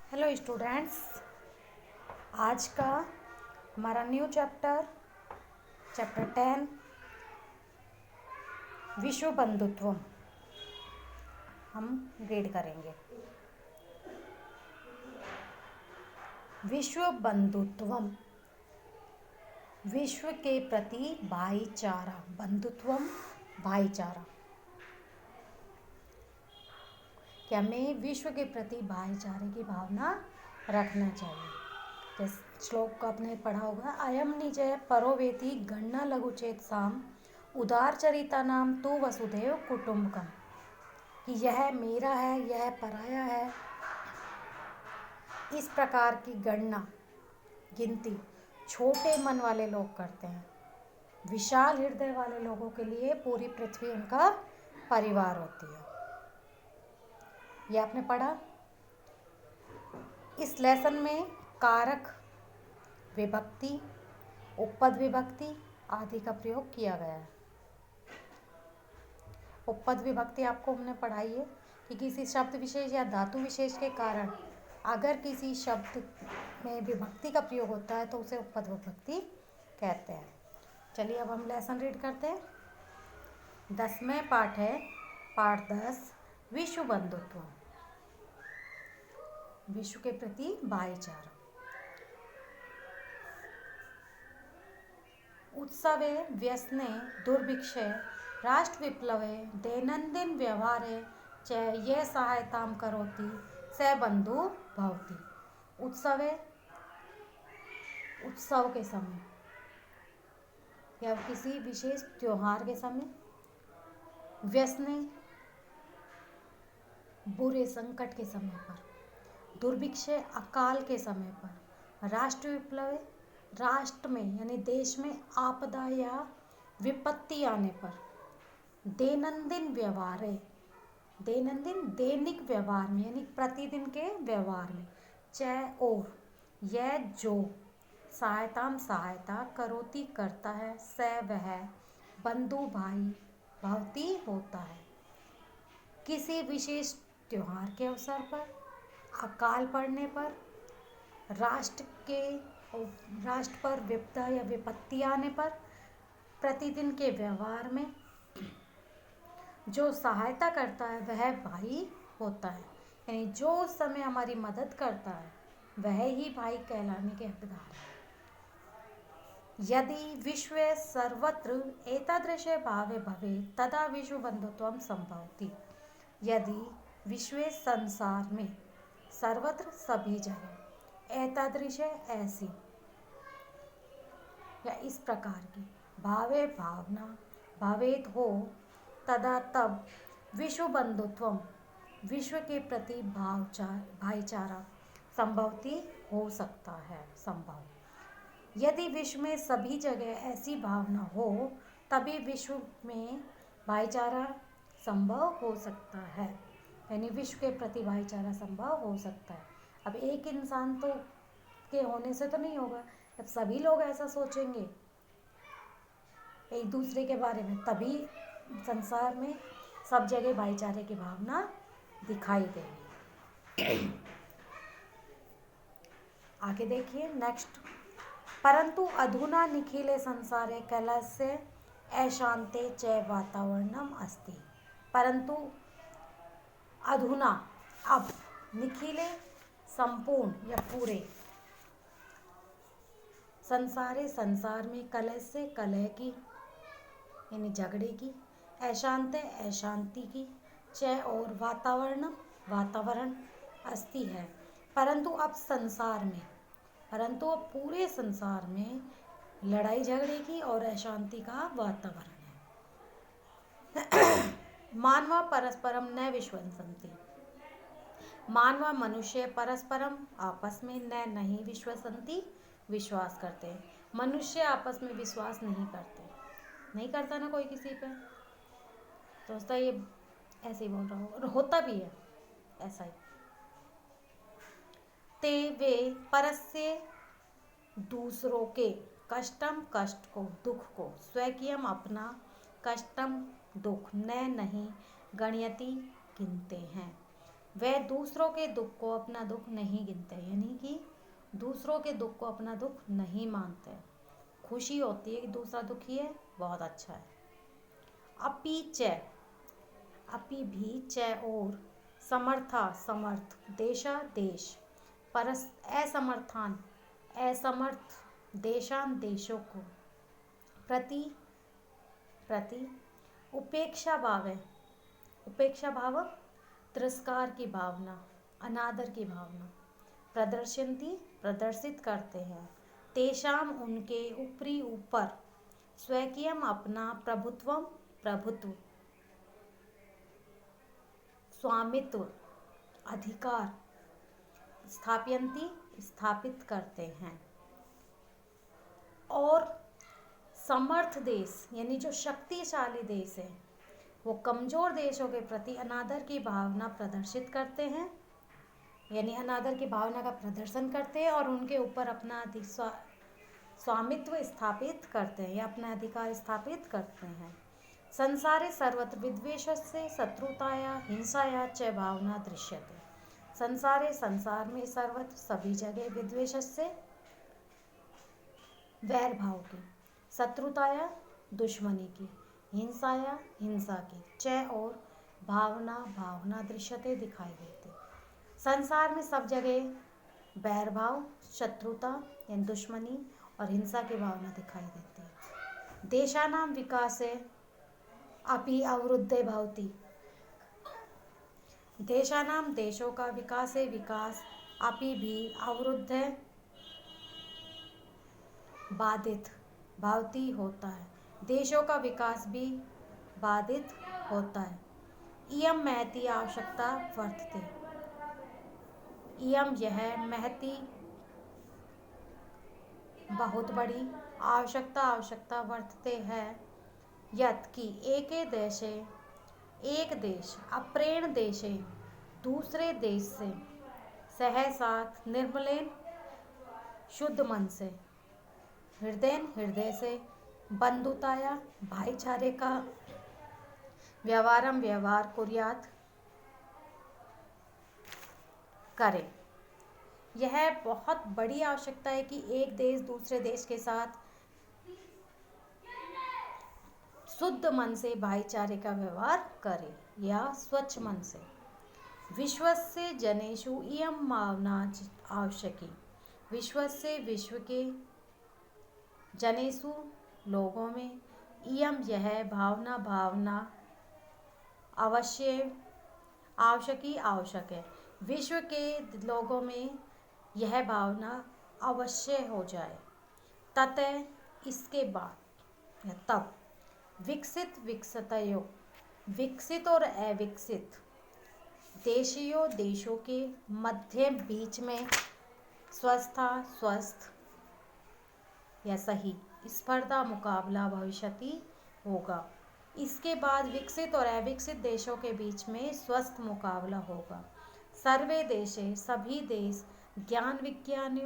Hello students, आज का हमारा न्यू चैप्टर 10 विश्व बंधुत्व हम रीड करेंगे। विश्व बंधुत्व, विश्व के प्रति भाईचारा। बंधुत्वम भाईचारा कि हमें विश्व के प्रति भाईचारे की भावना रखना चाहिए। जिस श्लोक को आपने पढ़ा होगा, अयम निजय परोवेति गणना लघुचेत साम उदार चरिता नाम तु वसुधैव कुटुंबकम, कि यह मेरा है, यह पराया है। इस प्रकार की गणना, गिनती छोटे मन वाले लोग करते हैं। विशाल हृदय वाले लोगों के लिए पूरी पृथ्वी उनका परिवार होती है। ये आपने पढ़ा। इस लेसन में कारक विभक्ति, उपपद विभक्ति आदि का प्रयोग किया गया है। उपपद विभक्ति आपको हमने पढ़ाई है कि किसी शब्द विशेष या धातु विशेष के कारण अगर किसी शब्द में विभक्ति का प्रयोग होता है तो उसे उपपद विभक्ति कहते हैं। चलिए अब हम लेसन रीड करते हैं। 10वें पाठ है, पाठ 10, विश्व बंधुत्व, विश्व के प्रति भाईचारा। उत्सवे व्यसने दुर्भिक्षे राष्ट्र विप्लवे दैनंदिन व्यवहारे च ये सहायतां करोति स बंधु भवति। उत्सवे, उत्सव के समय या किसी विशेष त्योहार के समय, व्यसने बुरे संकट के समय पर, दुर्भिक्षे अकाल के समय पर, राष्ट्र विप्लवे राष्ट्र में यानी देश में आपदा या विपत्ति आने पर, दैनंदिन व्यवहार है, दैनंदिन दैनिक व्यवहार में यानी प्रतिदिन के व्यवहार में, च और यह जो, सहायताम सहायता, करोति करता है, स वह, बंधु भाई, भवती होता है। किसी विशेष त्योहार के अवसर पर, अकाल पड़ने पर, राष्ट्र पर विपदा या विपत्ति आने पर, प्रतिदिन के व्यवहार में जो सहायता करता है वह भाई होता है। यानी जो उस समय हमारी मदद करता है वह ही भाई कहलाने के हकदार है। यदि विश्व सर्वत्र एतादृशे भावे भवे तदा विश्व बंधुत्वम संभवति। यदि विश्व संसार में सर्वत्र सभी जगह एतादृश ऐसी या इस प्रकार की भावे भावना भावेत हो तदा तब विश्व बंधुत्वम, विश्व के प्रति भाईचारा संभवती हो सकता है, संभव। यदि विश्व में सभी जगह ऐसी भावना हो तभी विश्व में भाईचारा संभव हो सकता है, यानी विश्व के प्रति भाईचारा संभव हो सकता है। अब एक इंसान तो के होने से तो नहीं होगा, जब सभी लोग ऐसा सोचेंगे एक दूसरे के बारे में तभी संसार में सब जगह भाईचारे की भावना दिखाई देगी। आगे देखिए नेक्स्ट। परंतु अधुना निखिले संसारे कलस्य अशांते च वातावरणम अस्ति। परंतु अधुना, अब, निखिले संपूर्ण या पूरे, संसारे संसार में, कलह से कलह की यानी झगड़े की, अशांति अशांति की, च और वातावरण वातावरण अस्ति है। परंतु अब संसार में, परंतु अब पूरे संसार में लड़ाई झगड़े की और अशांति का वातावरण है। मानवा परस्परम न विश्वसन्ति। मानवा मनुष्य परस्परम आपस में न नहीं विश्वसन्ति, विश्वास करते हैं। मनुष्य आपस में विश्वास नहीं करते, नहीं करता ना कोई किसी पे, तो उसका ये ऐसे ही बोल रहा हो और होता भी है ऐसा ही। ते वे परस्य दूसरों के कष्टम कष्ट को, दुख को, स्वकीयम अपना कष्टम दुख न नहीं गणयति गिनते हैं। वह दूसरों के दुख को अपना दुख नहीं गिनते, यानी कि दूसरों के दुख को अपना दुख नहीं मानते। खुशी होती है कि दूसरा दुखी है, बहुत अच्छा है। अपी च, अपि भी, च और, समर्था समर्थ, देशा देश, परस असमर्थान असमर्थ, देशान देशों को, प्रति प्रति, उपेक्षा भाव है, उपेक्षा भाव तिरस्कार की भावना, अनादर की भावना, प्रदर्शनती प्रदर्शित करते हैं, तेषाम उनके, ऊपरी ऊपर, स्वकीयम अपना, प्रभुत्वम प्रभुत्व, स्वामित्व अधिकार, स्थापयन्ति स्थापित करते हैं। और समर्थ देश यानी जो शक्तिशाली देश है वो कमज़ोर देशों के प्रति अनादर की भावना प्रदर्शित करते हैं, यानी अनादर की भावना का प्रदर्शन करते हैं और उनके ऊपर अपना स्वामित्व स्थापित करते हैं या अपना अधिकार स्थापित करते हैं। संसारे सर्वत्र विद्वेषस्य शत्रुताया हिंसाया च भावना दृश्यते। संसारे संसार में, सर्वत्र सभी जगह, विद्वेषस्य वैर भाव की, शत्रुताया दुश्मनी की, हिंसाया हिंसा की, च और भावना भावना दृश्यते दिखाई देती। संसार में सब जगह वैर भाव, शत्रुता यानी दुश्मनी और हिंसा की भावना दिखाई देती है। देशानाम विकासे अपि अवरुद्धे भवति, देशानाम देशों का विकास है, विकास अपि भी अवरुद्ध है, बाधित भवति होता है, देशों का विकास भी बाधित होता है। इयम महती आवश्यकता वर्तते, इयम यह, महती बहुत बड़ी, आवश्यकता आवश्यकता वर्तते है, यत कि एक देश अप्रेण देशे दूसरे देश से, सहसात निर्मलेन शुद्ध मन से, हृदय से, बंधुताया भाईचारे का, व्यवहारम व्यवहार कुर्यात करे। यह बहुत बड़ी आवश्यकता है कि एक देश दूसरे देश के साथ शुद्ध मन से भाईचारे का व्यवहार करे या स्वच्छ मन से। विश्वस्य जनेषु इयं भावना आवश्यकी, विश्वस्य विश्व के, जनेषु लोगों में, इयम यह, भावना भावना, अवश्य आवश्यकी आवश्यक है, विश्व के लोगों में यह भावना अवश्य हो जाए। ततः इसके बाद या तब, विकसित विकसितयो, विकसित और अविकसित देशियों देशों के मध्य बीच में, स्वस्थ या सही, स्पर्धा मुकाबला भविष्यति होगा। इसके बाद विकसित और अविकसित देशों के बीच में स्वस्थ मुकाबला होगा। सर्वे देशे सभी देश, ज्ञान विज्ञान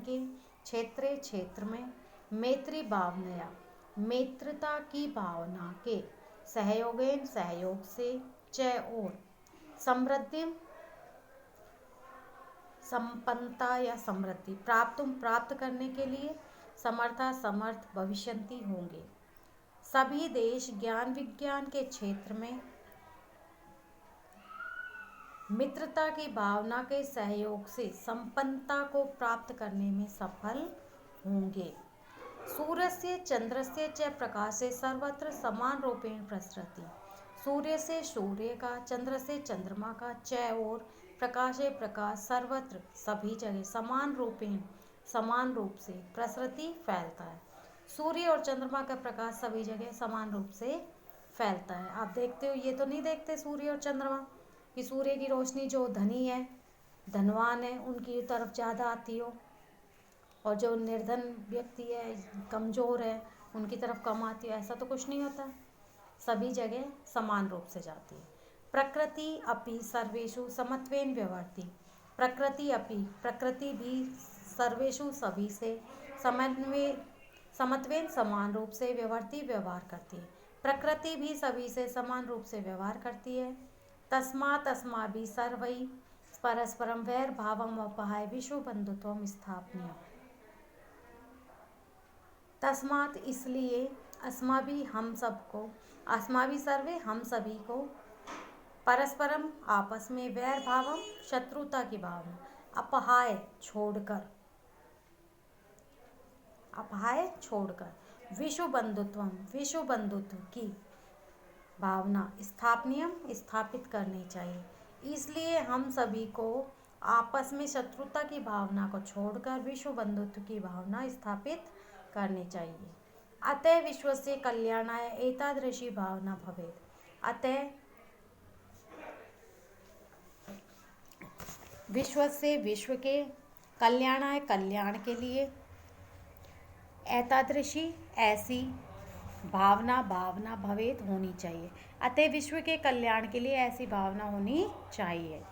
के क्षेत्र में, मैत्री भावनया मित्रता की भावना के, सहयोगेन सहयोग से, च और समृद्धि संपन्नता या समृद्धि, प्राप्त करने के लिए, समर्थ भविष्यन्ति होंगे। सभी देश ज्ञान विज्ञान के क्षेत्र में मित्रता की भावना के सहयोग से संपन्नता को प्राप्त करने में सफल होंगे। सूर्यस्य चंद्रस्य च प्रकाशे सर्वत्र समान रूपेण प्रसरति, सूर्य से सूर्य का, चंद्र से चंद्रमा का, च और प्रकाशे प्रकाश, सर्वत्र सभी जगह, समान रूप से, प्रसरति फैलता है। सूर्य और चंद्रमा का प्रकाश सभी जगह समान रूप से फैलता है। आप देखते हो, ये तो नहीं देखते सूर्य और चंद्रमा कि सूर्य की रोशनी जो धनी है, धनवान है, उनकी तरफ ज़्यादा आती हो, और जो निर्धन व्यक्ति है, कमज़ोर है, उनकी तरफ कम आती है। ऐसा तो कुछ नहीं होता, सभी जगह समान रूप से जाती है। प्रकृति अपि सर्वेषु समत्वेन व्यवहरति, प्रकृति भी सर्वेषु सभी से समत्वेन समान रूप से व्यवहार करती है। प्रकृति भी सभी से समान रूप से व्यवहार करती है। तस्मात् अस्माभिः सर्वैः परस्परं वैरभावम् अपहाय विश्व बंधुत्वं स्थापनीयम्। तस्मात् इसलिए अस्माभिः हम सबको, अस्माभिः सर्वे हम सभी को, परस्परम आपस में, वैर भावम शत्रुता की भावना, अपहाय छोड़कर, विश्व बंधुत्व की भावना स्थापित करनी चाहिए। इसलिए हम सभी को आपस में शत्रुता की भावना को छोड़कर विश्व बंधुत्व की भावना स्थापित करनी चाहिए। अतः विश्वस्य कल्याणाय एतादृशी भावना भवेत्। अतः विश्व के कल्याणाय, कल्याण के लिए, एतादृशी ऐसी भावना भवेत होनी चाहिए। अतः विश्व के कल्याण के लिए ऐसी भावना होनी चाहिए।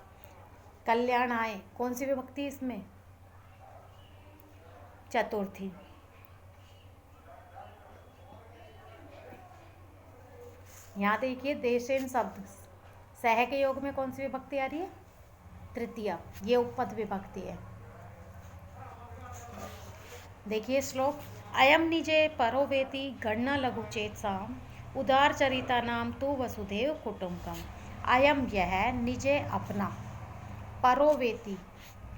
कल्याण आए, कौन सी विभक्ति इसमें? चतुर्थी। यहाँ देखिए देशेन शब्द सह के योग में कौन सी विभक्ति आ रही है? तृतीया। ये उपपद विभक्ति है। देखिए श्लोक, अयम निजे परो वेति गणना लघु चेतसाम उदार चरिता नाम तु वसुदेव कुटुंबकम। अयम यह, निजे अपना, परो वेति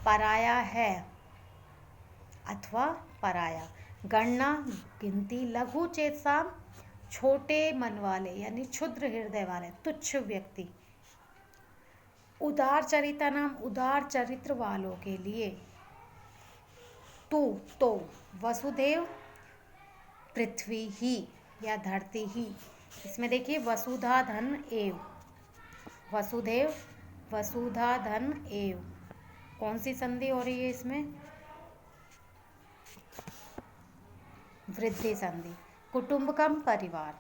पराया है अथवा पराया, गणना गिनती, लघु चेतसाम छोटे मन वाले यानी क्षुद्र हृदय वाले, तुच्छ व्यक्ति, उदार चरिता नाम उदार चरित्र वालों के लिए, तो वसुदेव पृथ्वी ही या धरती ही। इसमें देखिए वसुधा धन एव, वसुदेव वसुधा धन एव, कौन सी संधि हो रही है इसमें? वृद्धि संधि। कुटुंबकम परिवार,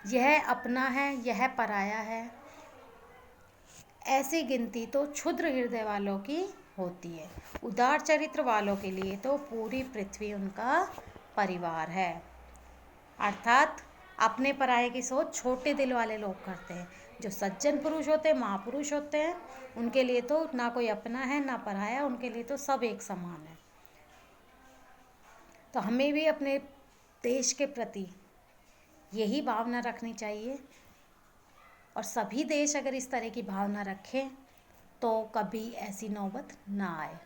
यह अपना है, यह पराया है, ऐसी गिनती तो क्षुद्र हृदय वालों की होती है। उदार चरित्र वालों के लिए तो पूरी पृथ्वी उनका परिवार है। अर्थात अपने पराये की सोच छोटे दिल वाले लोग करते हैं। जो सज्जन पुरुष होते हैं, महापुरुष होते हैं, उनके लिए तो ना कोई अपना है ना पराया, उनके लिए तो सब एक समान है। तो हमें भी अपने देश के प्रति यही भावना रखनी चाहिए, और सभी देश अगर इस तरह की भावना रखें तो कभी ऐसी नौबत ना आए,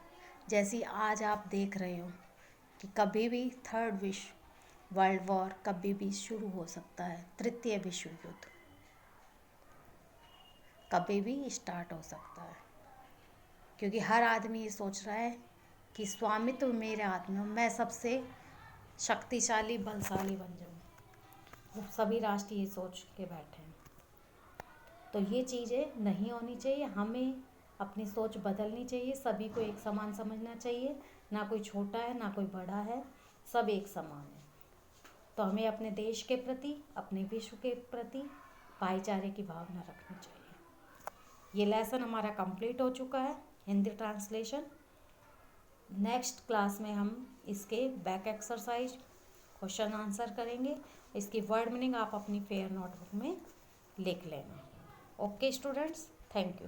जैसी आज आप देख रहे हो कि कभी भी थर्ड विश्व वर्ल्ड वॉर कभी भी शुरू हो सकता है। तृतीय विश्व युद्ध कभी भी स्टार्ट हो सकता है, क्योंकि हर आदमी ये सोच रहा है कि स्वामित्व मेरे हाथ में, मैं सबसे शक्तिशाली बलशाली बन जाऊँ। वो सभी राष्ट्र ये सोच के बैठे हैं। तो ये चीज़ें नहीं होनी चाहिए। हमें अपनी सोच बदलनी चाहिए। सभी को एक समान समझना चाहिए, ना कोई छोटा है ना कोई बड़ा है, सब एक समान है। तो हमें अपने देश के प्रति, अपने विश्व के प्रति भाईचारे की भावना रखनी चाहिए। ये लेसन हमारा कंप्लीट हो चुका है, हिंदी ट्रांसलेशन। नेक्स्ट क्लास में हम इसके बैक एक्सरसाइज, क्वेश्चन आंसर करेंगे। इसकी वर्ड मीनिंग आप अपनी फेयर नोटबुक में लिख लेना। Okay students, thank you.